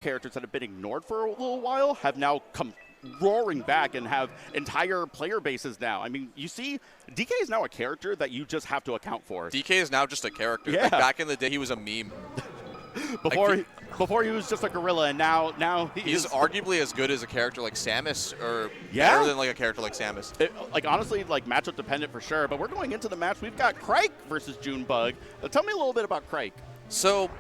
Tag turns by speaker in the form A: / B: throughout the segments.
A: characters that have been ignored for a little while have now come roaring back and have entire player bases now. I mean, you see, DK is now a character that you just have to account for.
B: DK is now just a character.
A: Yeah.
B: Like back in the day, he was a meme.
A: Before he was just a gorilla, and now
B: he's arguably as good as a character like Samus, or
A: yeah?
B: better than like a character like Samus.
A: Like honestly, like matchup dependent for sure. But we're going into the match. We've got Khryke versus Junebug. Tell me a little bit about Khryke.
B: So,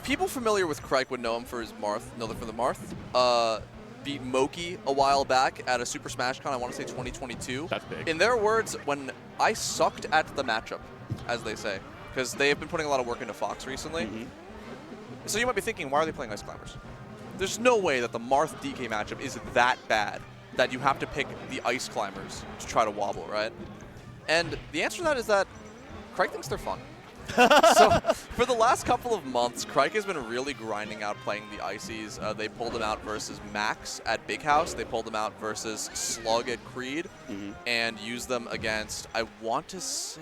B: people familiar with Khryke would know him for his Marth, know him for the Marth. Beat Moki a while back at a Super Smash Con, I want to say 2022.
A: That's big.
B: In their words, when I sucked at the matchup, as they say, because they have been putting a lot of work into Fox recently.
A: Mm-hmm.
B: So you might be thinking, why are they playing Ice Climbers? There's no way that the Marth DK matchup is that bad that you have to pick the Ice Climbers to try to wobble, right? And the answer to that is that Khryke thinks they're fun. So for the last couple of months, Khryke has been really grinding out playing the Ices. They pulled him out versus Max at Big House. They pulled him out versus Slug at Creed, and used them against, I want to say,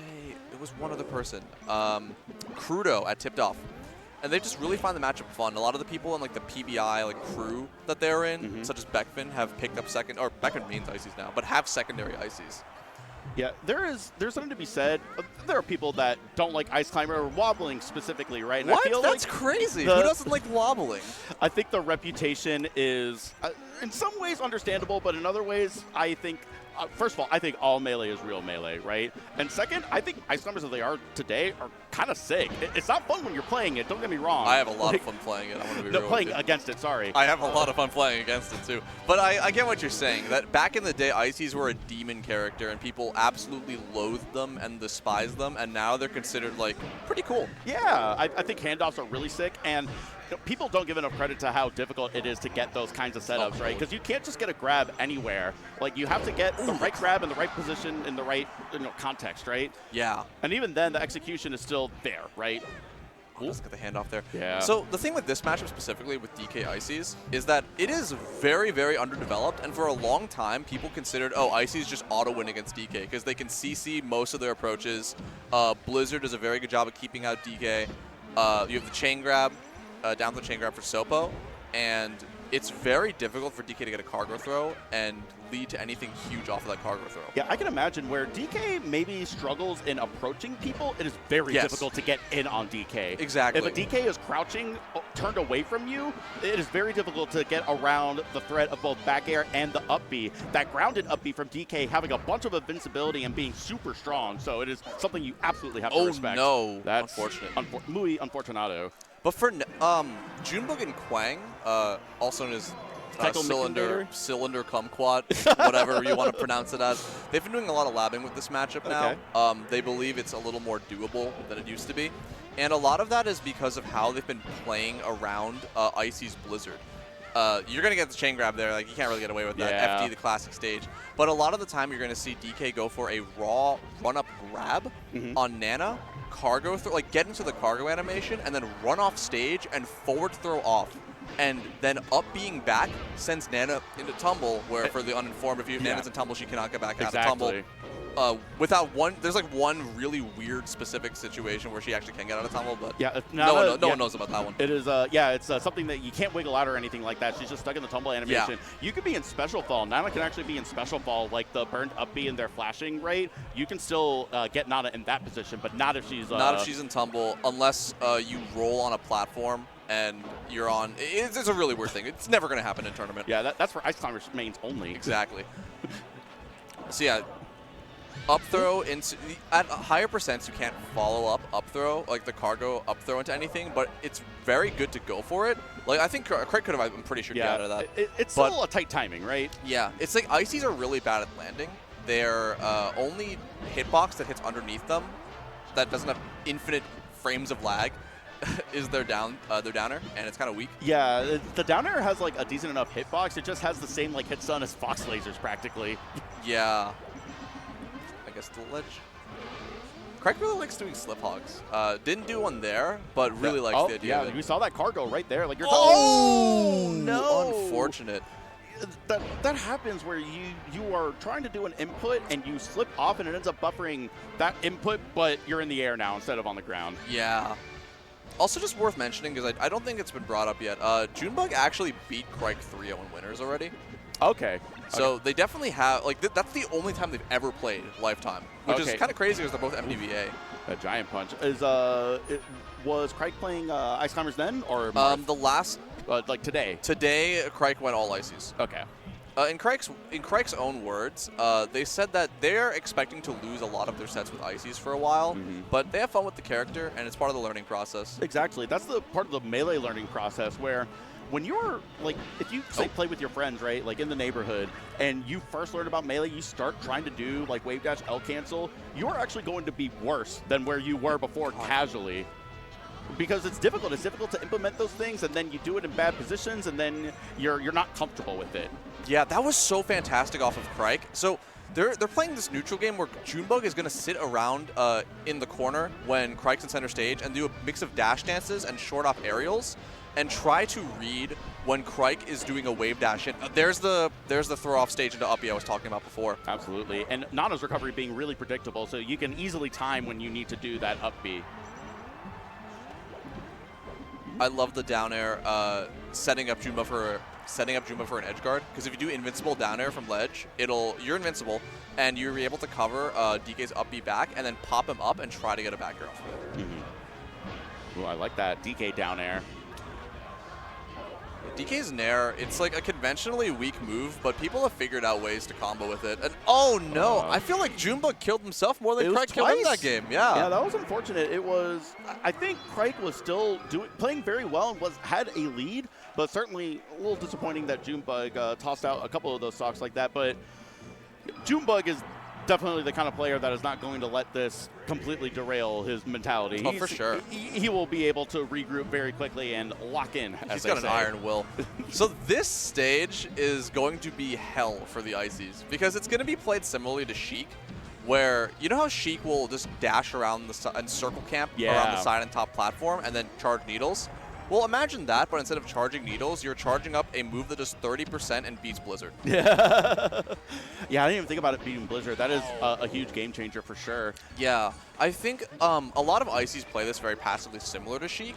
B: it was one other person, Crudo at Tipped Off. And they just really find the matchup fun. A lot of the people in like the PBI like crew that they're in, such as Beckman, have picked up Beckman means Ices now, but have secondary Ices.
A: Yeah, there's something to be said. There are people that don't like Ice Climber or wobbling specifically, right? And
B: What?
A: I feel
B: That's
A: like
B: crazy. Who doesn't like wobbling?
A: I think the reputation is, in some ways, understandable, but in other ways, I think, first of all, I think all Melee is real Melee, right? And second, I think Ice Climbers as they are today are kind of sick. It's not fun when you're playing it, don't get me wrong.
B: I have a lot of fun playing it. I want to be real
A: playing
B: with you.
A: against it, sorry.
B: I have a lot of fun playing against it, too. But I get what you're saying, that back in the day, Ices were a demon character, and people absolutely loathed them and despised them, and now they're considered, like, pretty cool.
A: Yeah, I think handoffs are really sick, and people don't give enough credit to how difficult it is to get those kinds of setups, right? Because you can't just get a grab anywhere. Like, you have to get the right grab in the right position in the right context, right?
B: Yeah.
A: And even then, the execution is still there, right?
B: Let's get the handoff there.
A: Yeah.
B: So the thing with this matchup specifically with DK Ices is that it is very, very underdeveloped, and for a long time, people considered, oh, Ices just auto-win against DK because they can CC most of their approaches. Blizzard does a very good job of keeping out DK. You have the chain grab, down the chain grab for Sopo, and it's very difficult for DK to get a cargo throw and lead to anything huge off of that cargo throw.
A: Yeah, I can imagine where DK maybe struggles in approaching people, it is very difficult to get in on DK.
B: Exactly.
A: If a DK is crouching, turned away from you, it is very difficult to get around the threat of both back air and the up B. That grounded up B from DK having a bunch of invincibility and being super strong, so it is something you absolutely have to respect.
B: Oh no,
A: that's
B: unfortunate.
A: Muy unfortunado.
B: But for Junebug and Quang, also known as cylinder kumquat, whatever you want to pronounce it as, they've been doing a lot of labbing with this matchup now. They believe it's a little more doable than it used to be. And a lot of that is because of how they've been playing around Icy's Blizzard. You're going to get the chain grab there. Like, you can't really get away with that. FD, the classic stage. But a lot of the time, you're going to see DK go for a raw run-up grab on Nana, cargo throw, like get into the cargo animation, and then run off stage and forward throw off. And then up being back sends Nana into tumble, where for the uninformed, if Nana's in tumble, she cannot get back out of tumble. Without there's like one really weird specific situation where she actually can get out of tumble, but no one knows about that one.
A: It is, it's something that you can't wiggle out or anything like that. She's just stuck in the tumble animation.
B: Yeah.
A: You could be in special fall. Nana can actually be in special fall, like the burned up B and their flashing rate. You can still get Nana in that position, but not if she's
B: not if she's in tumble, unless you roll on a platform and you're on. It's a really weird thing. It's never going to happen in tournament.
A: Yeah, that's for Ice Climbers mains only.
B: Exactly. So yeah. Up throw into at higher percents, you can't follow up throw, like the cargo up throw into anything, but it's very good to go for it. Like, I think Khryke could have, I'm pretty sure, got out of that.
A: It's still a tight timing, right?
B: Yeah, it's like Ices are really bad at landing. Their only hitbox that hits underneath them, that doesn't have infinite frames of lag, is their downer, and it's kind of weak.
A: Yeah, the downer has like a decent enough hitbox. It just has the same like hit stun as Fox lasers practically.
B: Yeah. I guess the ledge. Khryke really likes doing slip hogs. Didn't do one there, but really likes the idea of it.
A: We saw that cargo right there. Like you're
B: no! Unfortunate.
A: That happens where you are trying to do an input and you slip off and it ends up buffering that input, but you're in the air now instead of on the ground.
B: Yeah. Also just worth mentioning, because I don't think it's been brought up yet, Junebug actually beat Khryke 3-0 winners already.
A: Okay.
B: So they definitely have, like, that's the only time they've ever played Lifetime, which is kind of crazy because they're both MDVA.
A: A Giant Punch. Was Khryke playing Ice Climbers then, or
B: the last...
A: like today?
B: Today, Khryke went all ices.
A: Okay.
B: In Khryke's own words, they said that they're expecting to lose a lot of their sets with ices for a while, but they have fun with the character, and it's part of the learning process.
A: Exactly. That's the part of the Melee learning process where when you're, like, if you, say, play with your friends, right, like in the neighborhood, and you first learn about Melee, you start trying to do, like, wave dash, L cancel, you're actually going to be worse than where you were before casually. Because it's difficult. It's difficult to implement those things, and then you do it in bad positions, and then you're not comfortable with it.
B: Yeah, that was so fantastic off of Khryke. So they're playing this neutral game where Junebug is going to sit around in the corner when Khryke's in center stage and do a mix of dash dances and short off aerials and try to read when Khryke is doing a wave dash. And there's the throw off stage into uppy I was talking about before.
A: Absolutely. And Nana's recovery being really predictable, so you can easily time when you need to do that up B.
B: I love the down air setting up Junebug for an edge guard, because if you do invincible down air from ledge, you're invincible and you're able to cover DK's up B back and then pop him up and try to get a back air off of it.
A: Ooh, I like that DK down air.
B: DK's nair, it's like a conventionally weak move, but people have figured out ways to combo with it. And oh no, I feel like Junebug killed himself more than Khryke killed him that game. Yeah,
A: that was unfortunate. It was, I think Khryke was still playing very well and had a lead, but certainly a little disappointing that Junebug tossed out a couple of those stocks like that. But Junebug is definitely the kind of player that is not going to let this completely derail his mentality.
B: Oh, for sure.
A: He will be able to regroup very quickly and lock in, as
B: He's got an iron will. So this stage is going to be hell for the Ices, because it's going to be played similarly to Sheik, where, you know how Sheik will just dash around and circle camp around the side and top platform and then charge needles? Well, imagine that, but instead of charging needles, you're charging up a move that does 30% and beats Blizzard.
A: Yeah, I didn't even think about it beating Blizzard. That is a huge game changer for sure.
B: Yeah, I think a lot of Ices play this very passively similar to Sheik,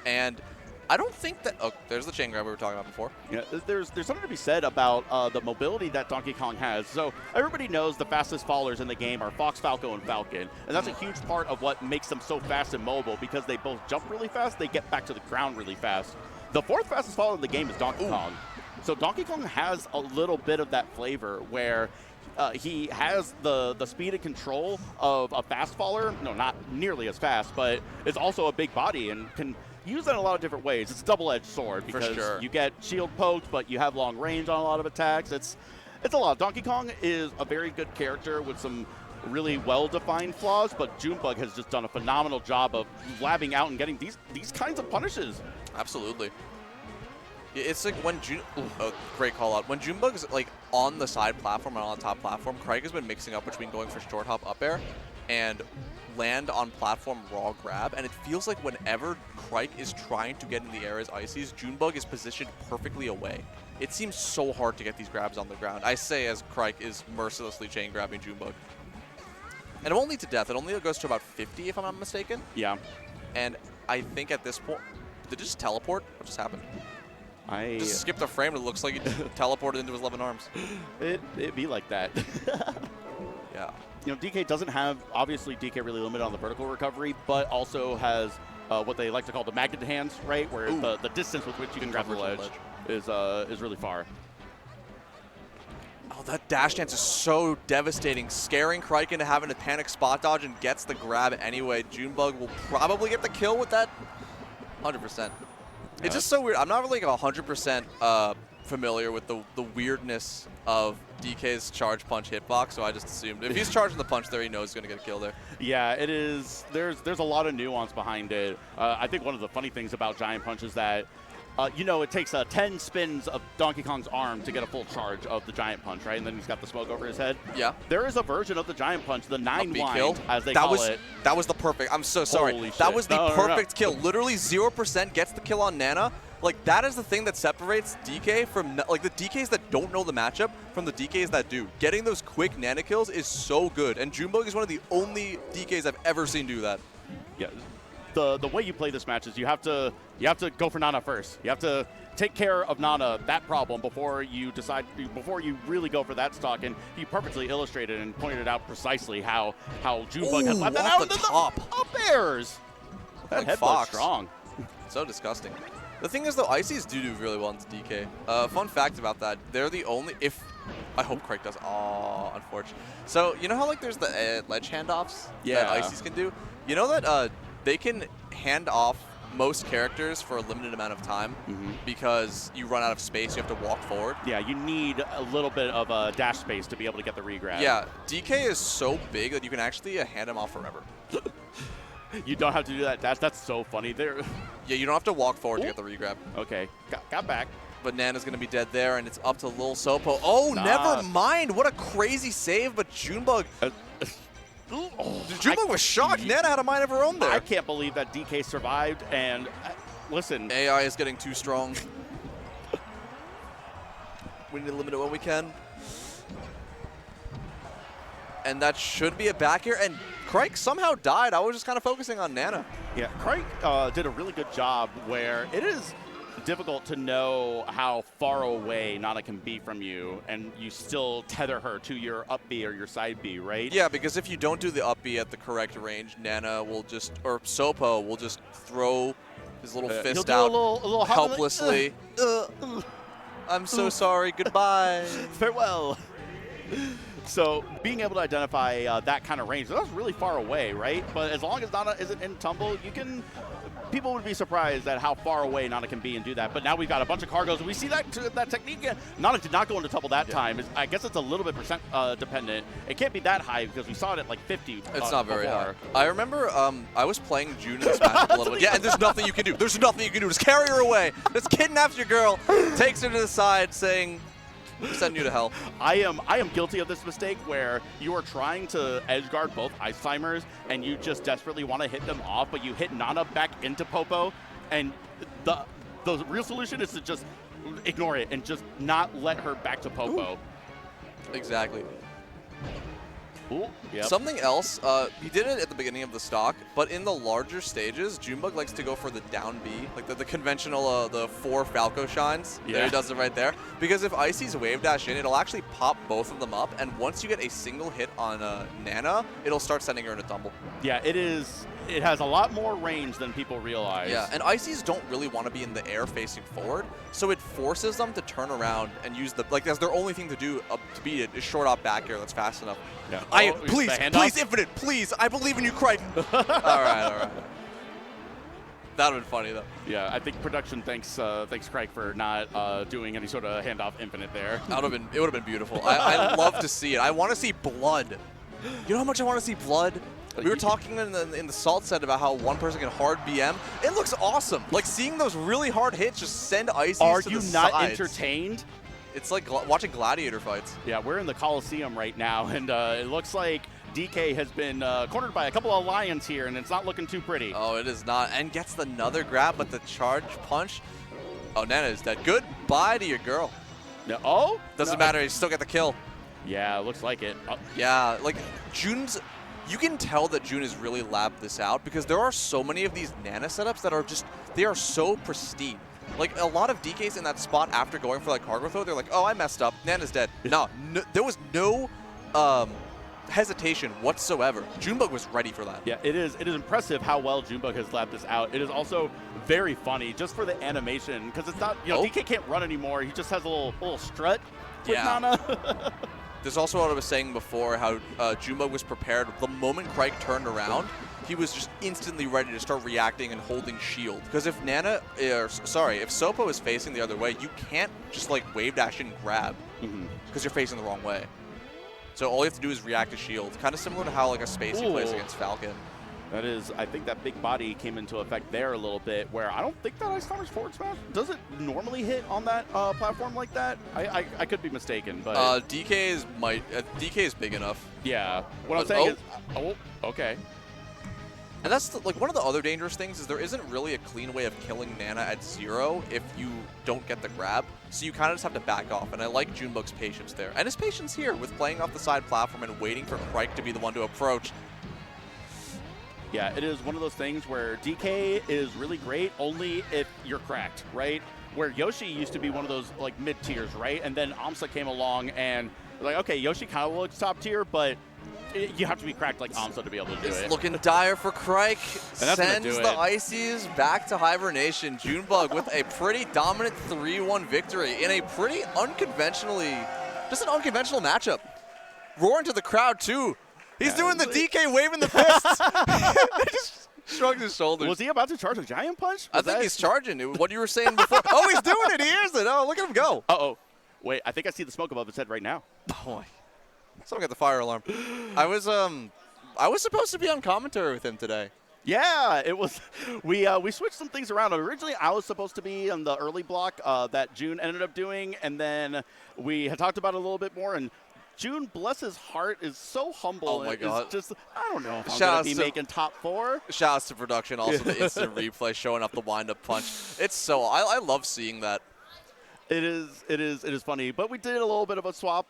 B: and I don't think that... Oh, there's the chain grab we were talking about before.
A: Yeah, there's something to be said about the mobility that Donkey Kong has. So everybody knows the fastest fallers in the game are Fox, Falco, and Falcon. And that's a huge part of what makes them so fast and mobile, because they both jump really fast, they get back to the ground really fast. The fourth fastest faller in the game is Donkey Kong. So Donkey Kong has a little bit of that flavor where he has the speed and control of a fast faller. No, not nearly as fast, but it's also a big body and can use that in a lot of different ways. It's a double-edged sword because you get shield poked, but you have long range on a lot of attacks. It's a lot. Donkey Kong is a very good character with some really well-defined flaws, but Junebug has just done a phenomenal job of labbing out and getting these kinds of punishes.
B: Absolutely. It's like when great call out. When Junebug's like on the side platform and on the top platform, Khryke has been mixing up between going for short hop up air and land on platform raw grab, and it feels like whenever Khryke is trying to get in the air as Ices, Junebug is positioned perfectly away. It seems so hard to get these grabs on the ground. I say as Khryke is mercilessly chain grabbing Junebug. And it won't lead to death. It only goes to about 50 if I'm not mistaken. Yeah. And I think at this point, did it just teleport? What just happened? I just skipped a frame and it looks like he teleported into his 11 arms.
A: It'd be like that.
B: Yeah.
A: You know, DK doesn't have, obviously DK really limited on the vertical recovery, but also has what they like to call the magnet hands, right? Where the distance with which you can grab the ledge is really far.
B: Oh, that dash dance is so devastating, scaring Khryke into having to panic spot dodge and gets the grab anyway. Junebug will probably get the kill with that 100%. It's just so weird. I'm not really 100% familiar with the weirdness of DK's charge punch hitbox, so I just assumed if he's charging the punch there, he knows he's going to get a kill there.
A: Yeah, it is. There's a lot of nuance behind it. I think one of the funny things about Giant Punch is that you know, it takes 10 spins of Donkey Kong's arm to get a full charge of the Giant Punch, right? And then he's got the smoke over his head. Yeah. There is a version of the Giant Punch, the 9-wind, as they call it. That was the perfect. I'm so sorry.
B: Holy shit. That was the perfect kill. Literally 0% gets the kill on Nana. Like, that is the thing that separates DK from, like, the DKs that don't know the matchup from the DKs that do. Getting those quick Nana kills is so good, and Junebug is one of the only DKs I've ever seen do that.
A: Yeah. the way you play this match is you have to go for Nana first. You have to take care of Nana, that problem, before you really go for that stock. And you perfectly illustrated and pointed out precisely how Junebug has left that out
B: the top.
A: Up airs. That
B: Like
A: head was strong.
B: So disgusting. The thing is, though, Ices do really well into DK. Fun fact about that, they're the only, I hope Khryke does. Oh, unfortunate. So, you know how, like, there's the ledge handoffs that Ices can do? You know that they can hand off most characters for a limited amount of time because you run out of space, you have to walk forward. Yeah,
A: you need a little bit of dash space to be able to get the regrab.
B: Yeah, DK is so big that you can actually hand him off forever.
A: You don't have to do that dash. That's so funny. There.
B: Yeah, you don't have to walk forward to get the regrab.
A: Okay, got back.
B: But Nana's going to be dead there, and it's up to Lil Sopo. Oh, never mind. What a crazy save, but Junebug. Junebug was shocked. Nana had a mind of her own there.
A: I can't believe that DK survived, and listen.
B: AI is getting too strong. We need to limit it when we can. And that should be a back here, and Khryke somehow died. I was just kind of focusing on Nana.
A: Yeah, Khryke did a really good job where it is difficult to know how far away Nana can be from you, and you still tether her to your up B or your side B, right?
B: Yeah, because if you don't do the up B at the correct range, Nana will just, or Sopo will just throw his little fist out
A: a little
B: helplessly. I'm so sorry. Goodbye.
A: Farewell. So being able to identify that kind of range, that's really far away, right? But as long as Nana isn't in tumble, people would be surprised at how far away Nana can be and do that. But now we've got a bunch of cargos. We see that technique. Nana did not go into tumble that time. I guess it's a little bit percent dependent. It can't be that high because we saw it at like 50.
B: It's not very high. I remember I was playing June in this match a little bit. Yeah, and there's nothing you can do. There's nothing you can do. Just carry her away. Just kidnaps your girl, takes her to the side, saying, send you to hell.
A: I am guilty of this mistake where you are trying to edge guard both ice climbers and you just desperately want to hit them off, but you hit Nana back into Popo, and the real solution is to just ignore it and just not let her back to Popo.
B: Ooh. Exactly.
A: Ooh, yep.
B: Something else, he did it at the beginning of the stock, but in the larger stages, Junebug likes to go for the down B, like the conventional, the 4 Falco shines. Yeah. There he does it right there. Because if Icy's wave dash in, it'll actually pop both of them up, and once you get a single hit on Nana, it'll start sending her into tumble.
A: Yeah, it has a lot more range than people realize.
B: Yeah, and Icy's don't really want to be in the air facing forward, so it forces them to turn around and use that's their only thing to do to beat it is short off back air that's fast enough.
A: Yeah.
B: Please, Infinite, please, I believe in you, Khryke. all right. That would have been funny, though.
A: Yeah, I think production thanks Khryke for not doing any sort of handoff Infinite there.
B: It would have been beautiful. I love to see it. I want to see blood. You know how much I want to see blood? We were talking in the Salt set about how one person can hard BM. It looks awesome. Like seeing those really hard hits just send Ices to the sides.
A: Are you not entertained?
B: It's like watching gladiator fights.
A: Yeah, we're in the Coliseum right now, and it looks like DK has been cornered by a couple of Lions here, and it's not looking too pretty.
B: Oh, it is not. And gets another grab, but the charge punch. Oh, Nana is dead. Goodbye to your girl.
A: No, oh?
B: Doesn't matter. You still get the kill.
A: Yeah, looks like it. Oh.
B: Yeah, like June's... You can tell that June has really labbed this out because there are so many of these Nana setups that are just, they are so pristine. Like a lot of DKs in that spot after going for like cargo throw, they're like, oh, I messed up. Nana's dead. No, there was no hesitation whatsoever. Junebug was ready for that.
A: Yeah, it is impressive how well Junebug has labbed this out. It is also very funny just for the animation because it's not, DK can't run anymore. He just has a little strut with Nana.
B: There's also what I was saying before, how Junebug was prepared. The moment Khryke turned around, he was just instantly ready to start reacting and holding shield. Because if if Sopo is facing the other way, you can't just like wave dash and grab because you're facing the wrong way. So all you have to do is react to shield. Kind of similar to how like a Spacey plays against Falcon.
A: That is, I think that big body came into effect there a little bit, where I don't think that Ice Climber's forward smash, does it normally hit on that platform like that? I could be mistaken, but...
B: DK is big enough.
A: Yeah. What I'm saying is... okay.
B: And that's like one of the other dangerous things is there isn't really a clean way of killing Nana at 0 if you don't get the grab. So you kind of just have to back off. And I like Junebug's patience there. And his patience here with playing off the side platform and waiting for Khryke to be the one to approach.
A: Yeah, it is one of those things where DK is really great only if you're cracked, right? Where Yoshi used to be one of those like mid tiers, right? And then Amsa came along and like, okay, Yoshi kind of looks top tier, but you have to be cracked like Amsa to be able to do it.
B: It's looking dire for Khryke. Sends the Ices back to hibernation. Junebug with a pretty dominant 3-1 victory in a pretty unconventionally, just an unconventional matchup. Roaring to the crowd too. He's doing the DK waving the fists. Just shrugs his shoulders.
A: Was he about to charge a giant punch?
B: I think he's charging. What you were saying before. Oh, he's doing it. He hears it. Oh, look at him go.
A: Uh-oh. Wait, I think I see the smoke above his head right now.
B: Oh, someone got the fire alarm. I was supposed to be on commentary with him today.
A: Yeah, it was. We switched some things around. Originally, I was supposed to be on the early block that June ended up doing, and then we had talked about it a little bit more. And June, bless his heart, is so humble.
B: Oh my God!
A: Just, I don't know if I'm going to be making top 4.
B: Shout-outs to production, also the instant replay showing up the wind-up punch. It's so I love seeing that.
A: It is funny, but we did a little bit of a swap.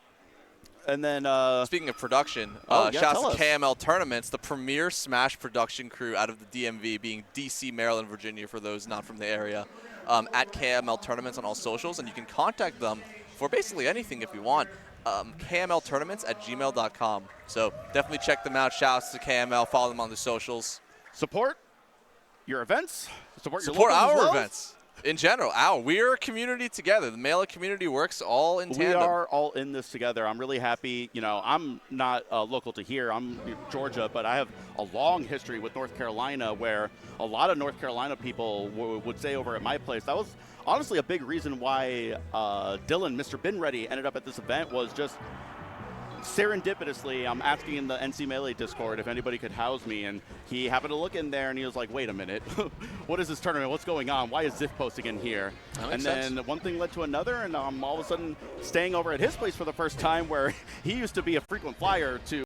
A: And then,
B: speaking of production,
A: yeah,
B: shouts to KML Tournaments, the premier Smash production crew out of the DMV, being DC, Maryland, Virginia, for those not from the area, at KML Tournaments on all socials, and you can contact them for basically anything if you want. KMLtournaments@gmail.com. So definitely check them out. Shouts to KML. Follow them on the socials.
A: Support your events. Support
B: our events. In general, we're a community together. The Melee community works all in tandem.
A: We are all in this together. I'm really happy. You know, I'm not local to here. I'm Georgia, but I have a long history with North Carolina where a lot of North Carolina people would say over at my place. That was honestly a big reason why Dylan, Mr. Bin Ready, ended up at this event was just serendipitously, I'm asking in the NC Melee Discord if anybody could house me, and he happened to look in there and he was like, wait a minute, what is this tournament? What's going on? Why is Ziff posting in here? And then one thing led to another, and I'm all of a sudden staying over at his place for the first time, where he used to be a frequent flyer to